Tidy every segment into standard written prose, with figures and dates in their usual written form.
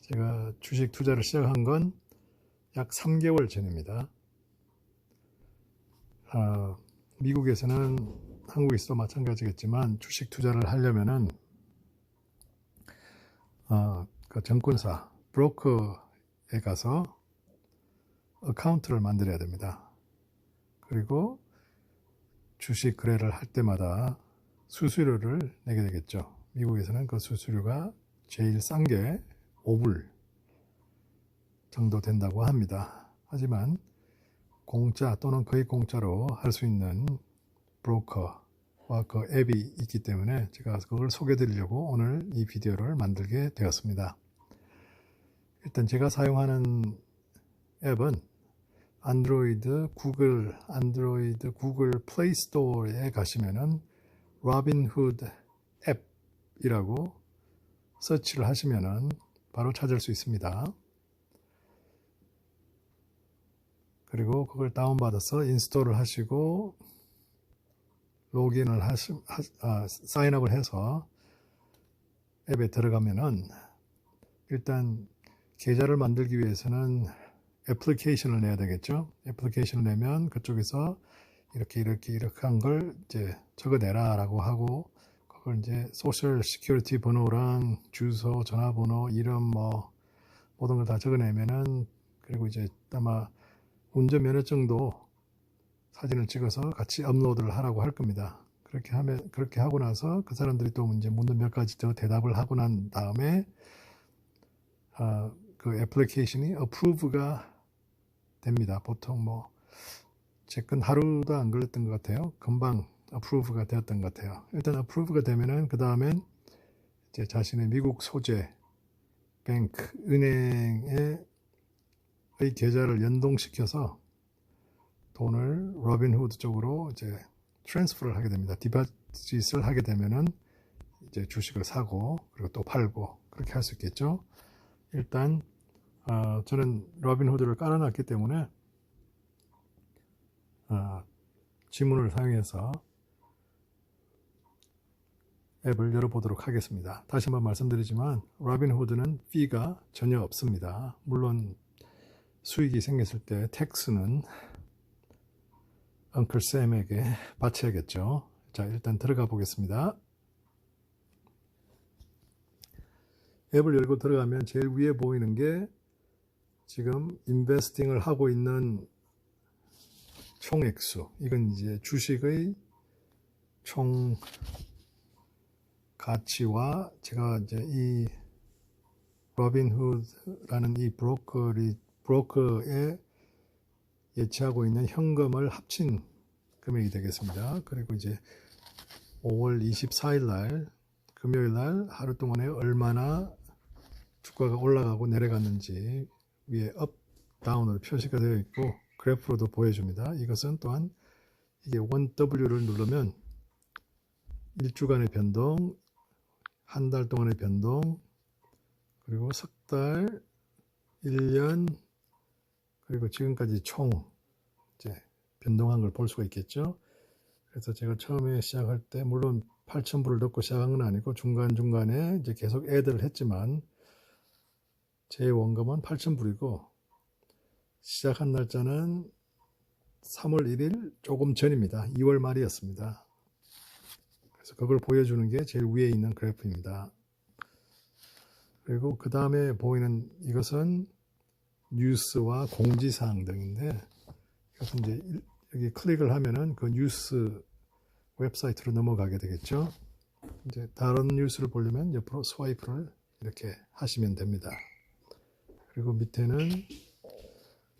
제가 주식 투자를 시작한 건 약 3개월 전입니다. 미국에서는 한국에서도 마찬가지겠지만 주식 투자를 하려면은 그 증권사 브로커에 가서 어카운트를 만들어야 됩니다. 그리고 주식 거래를 할 때마다 수수료를 내게 되겠죠. 미국에서는 그 수수료가 제일 싼 게 5불 정도 된다고 합니다. 하지만 공짜 또는 거의 공짜로 할 수 있는 브로커와 그 앱이 있기 때문에 제가 그걸 소개해 드리려고 오늘 이 비디오를 만들게 되었습니다. 일단 제가 사용하는 앱은 안드로이드 구글 플레이 스토어에 가시면은 로빈후드 앱이라고 서치를 하시면은 바로 찾을 수 있습니다. 그리고 그걸 다운받아서 인스톨을 하시고 로그인을 사인업을 해서 앱에 들어가면은 일단 계좌를 만들기 위해서는 애플리케이션을 내야 되겠죠. 애플리케이션을 내면 그쪽에서 이렇게 한 걸 이제 적어내라 라고 하고 그걸 이제 소셜 시큐리티 번호랑 주소, 전화번호, 이름 뭐 모든 걸 다 적어내면은 그리고 이제 아마 운전면허증도 사진을 찍어서 같이 업로드를 하라고 할 겁니다. 그렇게 하고 나서 그 사람들이 또 이제 묻는 몇 가지 더 대답을 하고 난 다음에 그 애플리케이션이 approve가 됩니다. 보통 뭐 제 건 하루도 안 걸렸던 것 같아요. 금방 approve가 되었던 것 같아요. 일단 approve가 되면은 그 다음엔 이제 자신의 미국 소재 은행의 계좌를 연동시켜서 돈을 로빈후드 쪽으로 이제 트랜스퍼를 하게 됩니다. 디파짓을 하게 되면은 이제 주식을 사고 그리고 또 팔고 그렇게 할 수 있겠죠. 일단 저는 로빈후드를 깔아놨기 때문에 지문을 사용해서 앱을 열어보도록 하겠습니다. 다시 한번 말씀드리지만 로빈후드는 피가 전혀 없습니다. 물론 수익이 생겼을 때 텍스는 엉클 샘에게 바쳐야겠죠. 자, 일단 들어가 보겠습니다. 앱을 열고 들어가면 제일 위에 보이는 게 지금 인베스팅을 하고 있는 총액수. 이건 이제 주식의 총 가치와 제가 이제 이 로빈후드라는 이 브로커에 예치하고 있는 현금을 합친 금액이 되겠습니다. 그리고 이제 5월 24일 날 금요일 날 하루 동안에 얼마나 주가가 올라가고 내려갔는지 위에 업, 다운으로 표시가 되어 있고 그래프로도 보여줍니다. 이것은 또한 이게 1W를 누르면 1주간의 변동, 한 달 동안의 변동, 그리고 석 달, 1년, 그리고 지금까지 총 이제 변동한 걸 볼 수가 있겠죠. 그래서 제가 처음에 시작할 때 물론 8,000불을 넣고 시작한 건 아니고 중간중간에 이제 계속 애들을 했지만 제 원금은 8,000불이고 시작한 날짜는 3월 1일 조금 전입니다. 2월 말이었습니다. 그래서 그걸 보여주는 게 제일 위에 있는 그래프입니다. 그리고 그 다음에 보이는 이것은 뉴스와 공지사항 등인데 이것은 이제 여기 클릭을 하면은 그 뉴스 웹사이트로 넘어가게 되겠죠. 이제 다른 뉴스를 보려면 옆으로 스와이프를 이렇게 하시면 됩니다. 그리고 밑에는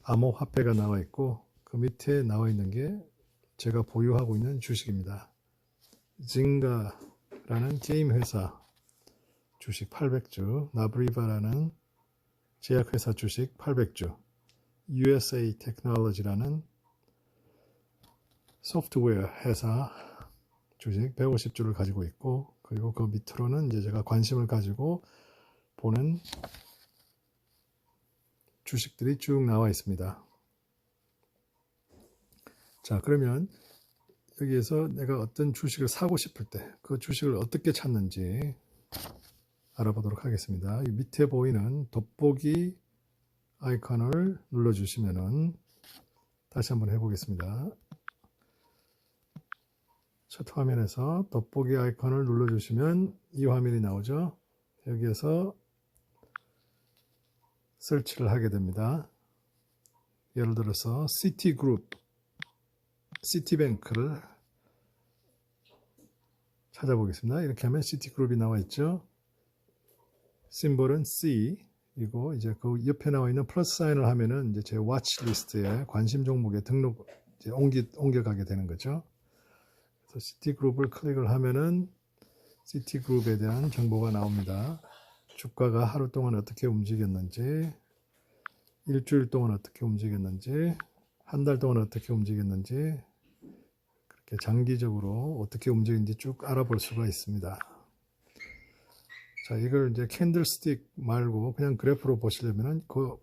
암호화폐가 나와 있고 그 밑에 나와 있는 게 제가 보유하고 있는 주식입니다. 징가라는 게임 회사 주식 800주, 나브리바라는 제약회사 주식 800주, USA 테크놀로지라는 소프트웨어 회사 주식 150주를 가지고 있고 그리고 그 밑으로는 이제 제가 관심을 가지고 보는 주식들이 쭉 나와 있습니다. 자, 그러면 여기에서 내가 어떤 주식을 사고 싶을 때 그 주식을 어떻게 찾는지 알아보도록 하겠습니다. 이 밑에 보이는 돋보기 아이콘을 눌러주시면은 다시 한번 해보겠습니다. 첫 화면에서 돋보기 아이콘을 눌러주시면 이 화면이 나오죠. 여기에서 설치를 하게 됩니다. 예를 들어서 시티그룹, 시티뱅크를 찾아보겠습니다. 이렇게 하면 시티그룹이 나와 있죠. 심볼은 C 이고 이제 그 옆에 나와 있는 플러스 사인을 하면은 이제 제 워치 리스트에 관심 종목에 등록 이제 옮겨가게 되는 거죠. 그래서 시티그룹을 클릭을 하면은 시티그룹에 대한 정보가 나옵니다. 주가가 하루 동안 어떻게 움직였는지, 일주일 동안 어떻게 움직였는지, 한 달 동안 어떻게 움직였는지, 그렇게 장기적으로 어떻게 움직이는지 쭉 알아볼 수가 있습니다. 자, 이걸 이제 캔들스틱 말고 그냥 그래프로 보시려면은 그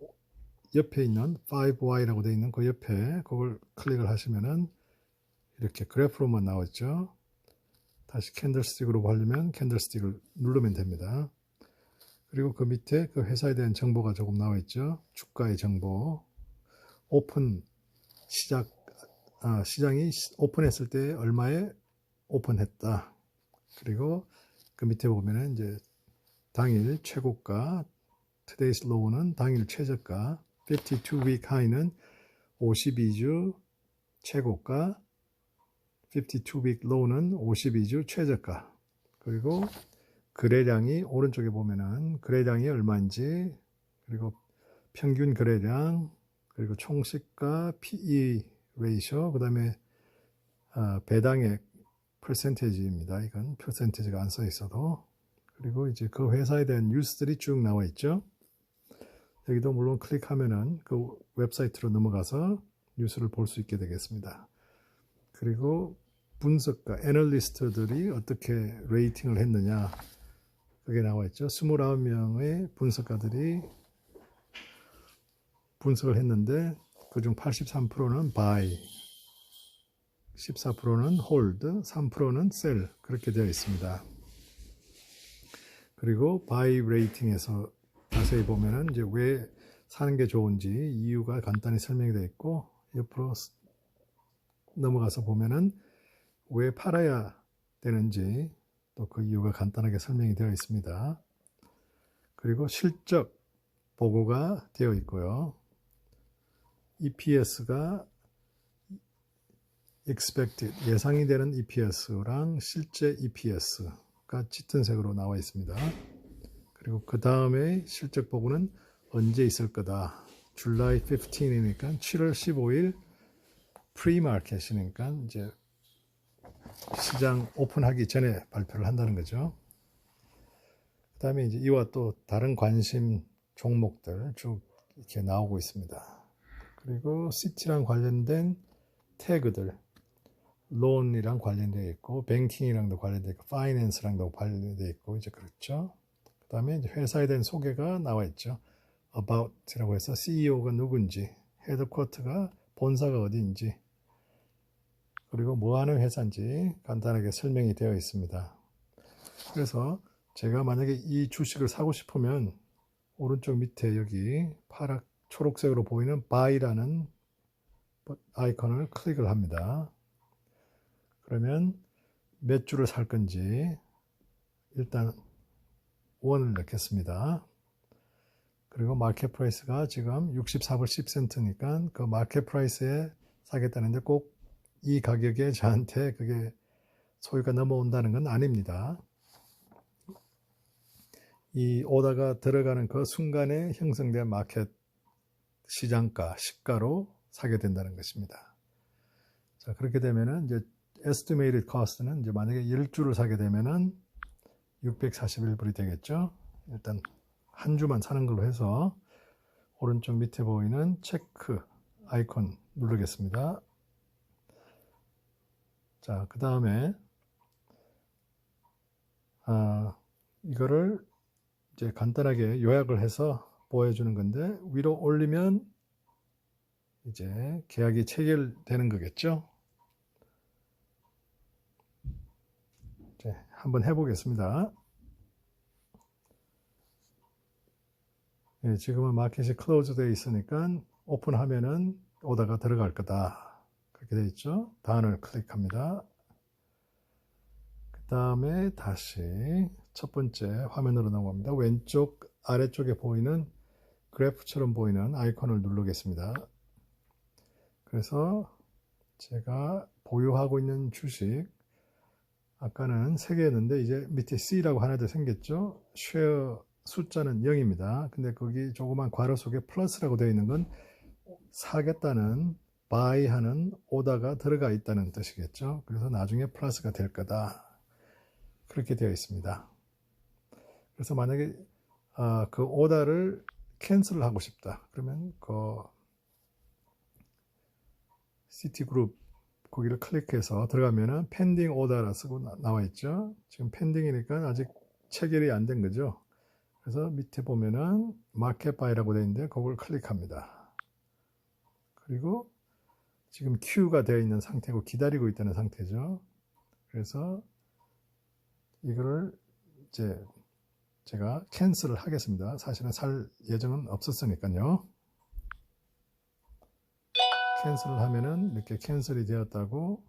옆에 있는 5Y라고 되어 있는 그 옆에 그걸 클릭을 하시면은 이렇게 그래프로만 나왔죠. 다시 캔들스틱으로 보려면 캔들스틱을 누르면 됩니다. 그리고 그 밑에 그 회사에 대한 정보가 조금 나와 있죠. 주가의 정보, 오픈 시장이 오픈했을 때 얼마에 오픈했다. 그리고 그 밑에 보면은 이제 당일 최고가, today's low는 당일 최저가, 52week high는 52주 최고가, 52week low는 52주 최저가. 그리고 거래량이 오른쪽에 보면은 거래량이 얼마인지, 그리고 평균 거래량, 그리고 총시가, PE 레이쇼, 그 다음에 배당액 퍼센테이지입니다. 이건 퍼센테이지가 안 써 있어도. 그리고 이제 그 회사에 대한 뉴스들이 쭉 나와 있죠. 여기도 물론 클릭하면은 그 웹사이트로 넘어가서 뉴스를 볼 수 있게 되겠습니다. 그리고 분석가, 애널리스트들이 어떻게 레이팅을 했느냐, 그게 나와 있죠. 29명의 분석가들이 분석을 했는데 그중 83%는 buy, 14%는 hold, 3%는 sell 그렇게 되어 있습니다. 그리고 buy 레이팅에서 자세히 보면은 이제 왜 사는 게 좋은지 이유가 간단히 설명이 되어 있고, 옆으로 넘어가서 보면은 왜 팔아야 되는지 또 그 이유가 간단하게 설명이 되어 있습니다. 그리고 실적 보고가 되어 있고요. EPS가 expected, 예상이 되는 EPS랑 실제 EPS가 짙은 색으로 나와 있습니다. 그리고 그 다음에 실적 보고는 언제 있을 거다. July 15일이니까 7월 15일 프리마켓이니까 이제 시장 오픈하기 전에 발표를 한다는 거죠. 그 다음에 이제 이와 또 다른 관심 종목들 쭉 이렇게 나오고 있습니다. 그리고 시티랑 관련된 태그들, 론이랑 관련되어 있고, 뱅킹이랑도 관련되어 있고, 파이낸스랑도 관련되어 있고, 이제 그렇죠. 그 다음에 이제 회사에 대한 소개가 나와 있죠. about이라고 해서 CEO가 누군지, 헤드쿼터가 본사가 어디인지, 그리고 뭐 하는 회사인지 간단하게 설명이 되어 있습니다. 그래서 제가 만약에 이 주식을 사고 싶으면 오른쪽 밑에 여기 초록색으로 보이는 buy라는 아이콘을 클릭을 합니다. 그러면 몇 주를 살 건지 일단 원을 넣겠습니다. 그리고 마켓 프라이스가 지금 64불 10센트니까 그 마켓 프라이스에 사겠다는데 꼭 이 가격에 저한테 그게 소유가 넘어온다는 건 아닙니다. 이 오다가 들어가는 그 순간에 형성된 마켓 시장가, 시가로 사게 된다는 것입니다. 자, 그렇게 되면은 이제 estimated cost는 이제 만약에 10주를 사게 되면은 641불이 되겠죠. 일단 한 주만 사는 걸로 해서 오른쪽 밑에 보이는 체크 아이콘 누르겠습니다. 자, 그 다음에 이거를 이제 간단하게 요약을 해서 보여주는 건데, 위로 올리면 이제 계약이 체결되는 거겠죠. 이제 한번 해보겠습니다. 예, 지금은 마켓이 클로즈 되어 있으니까 오픈하면은 오다가 들어갈 거다. 그렇게 되어 있죠. 다운을 클릭합니다. 그 다음에 다시 첫 번째 화면으로 넘어갑니다. 왼쪽 아래쪽에 보이는 그래프처럼 보이는 아이콘을 누르겠습니다. 그래서 제가 보유하고 있는 주식, 아까는 3개였는데 이제 밑에 C라고 하나 더 생겼죠. 쉐어 숫자는 0입니다. 근데 거기 조그만 괄호 속에 플러스라고 되어 있는 건 사겠다는, buy하는 오다가 들어가 있다는 뜻이겠죠. 그래서 나중에 플러스가 될 거다. 그렇게 되어 있습니다. 그래서 만약에 그 오다를 캔슬을 하고 싶다. 그러면 그 시티그룹 거기를 클릭해서 들어가면은 펜딩 오더라 쓰고 나와 있죠. 지금 펜딩이니까 아직 체결이 안 된 거죠. 그래서 밑에 보면은 마켓 바이라고 되어 있는데 그걸 클릭합니다. 그리고 지금 큐가 되어 있는 상태고 기다리고 있다는 상태죠. 그래서 이거를 이제 제가 캔슬을 하겠습니다. 사실은 살 예정은 없었으니까요. 캔슬을 하면은 이렇게 캔슬이 되었다고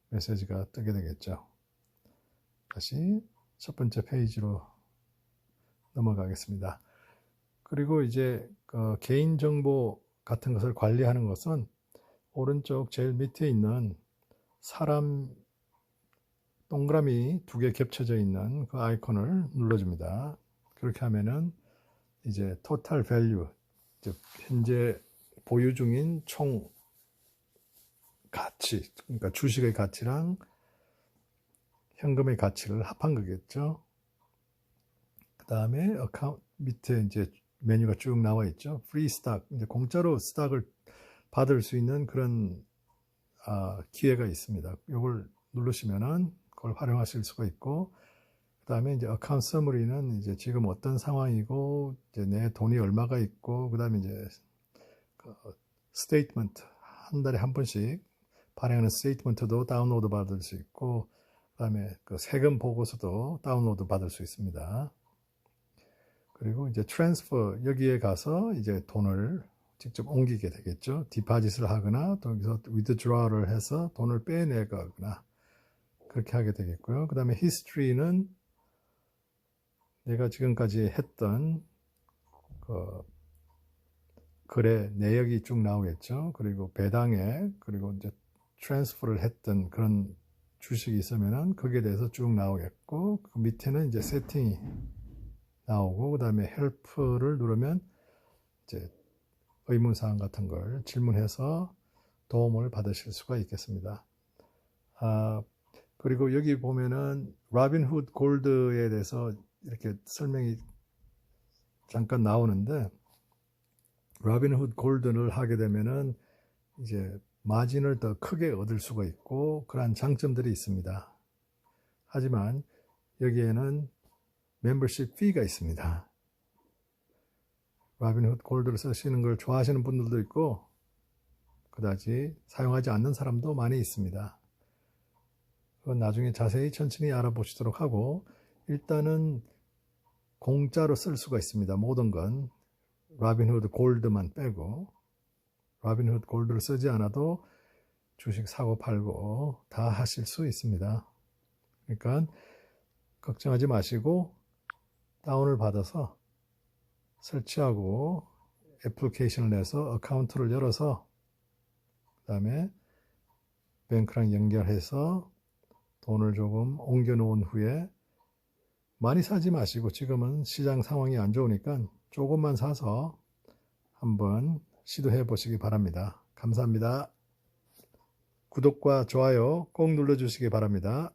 메시지가 뜨게 되겠죠. 다시 첫 번째 페이지로 넘어가겠습니다. 그리고 이제 개인정보 같은 것을 관리하는 것은 오른쪽 제일 밑에 있는 사람 동그라미 2개 겹쳐져 있는 그 아이콘을 눌러줍니다. 그렇게 하면은 이제 토탈 밸류, 즉 현재 보유 중인 총 가치, 그러니까 주식의 가치랑 현금의 가치를 합한 거겠죠. 그 다음에 어카운트 밑에 이제 메뉴가 쭉 나와 있죠. 프리 스탁, 이제 공짜로 스탁을 받을 수 있는 그런 기회가 있습니다. 이걸 누르시면은 그걸 활용하실 수가 있고, 그 다음에 이제 어카운트 서머리는 이제 지금 어떤 상황이고, 이제 내 돈이 얼마가 있고, 그 다음에 이제 스테이트먼트 한 달에 한 번씩 발행하는 스테이트먼트도 다운로드 받을 수 있고, 그 다음에 그 세금 보고서도 다운로드 받을 수 있습니다. 그리고 이제 트랜스퍼, 여기에 가서 이제 돈을 직접 옮기게 되겠죠. 디파짓을 하거나 또 여기서 위드드로를 해서 돈을 빼내거나 그렇게 하게 되겠고요. 그 다음에 히스토리는 내가 지금까지 했던 그 거래 내역이 쭉 나오겠죠. 그리고 배당액, 그리고 이제 트랜스퍼를 했던 그런 주식이 있으면은 거기에 대해서 쭉 나오겠고, 그 밑에는 이제 세팅이 나오고, 그 다음에 헬프를 누르면 이제 의문사항 같은 걸 질문해서 도움을 받으실 수가 있겠습니다. 그리고 여기 보면은 라빈훗 골드에 대해서 이렇게 설명이 잠깐 나오는데, 라빈훗 골드를 하게 되면은 이제 마진을 더 크게 얻을 수가 있고 그러한 장점들이 있습니다. 하지만 여기에는 멤버십 피가 있습니다. 라빈훗 골드를 쓰시는 걸 좋아하시는 분들도 있고 그다지 사용하지 않는 사람도 많이 있습니다. 그건 나중에 자세히 천천히 알아보시도록 하고, 일단은 공짜로 쓸 수가 있습니다. 모든 건 라빈훗 골드만 빼고, 라빈훗 골드를 쓰지 않아도 주식 사고 팔고 다 하실 수 있습니다. 그러니까 걱정하지 마시고 다운을 받아서 설치하고 애플리케이션을 내서 어카운트를 열어서 그 다음에 뱅크랑 연결해서 돈을 조금 옮겨 놓은 후에, 많이 사지 마시고 지금은 시장 상황이 안 좋으니까 조금만 사서 한번 시도해 보시기 바랍니다. 감사합니다. 구독과 좋아요 꼭 눌러주시기 바랍니다.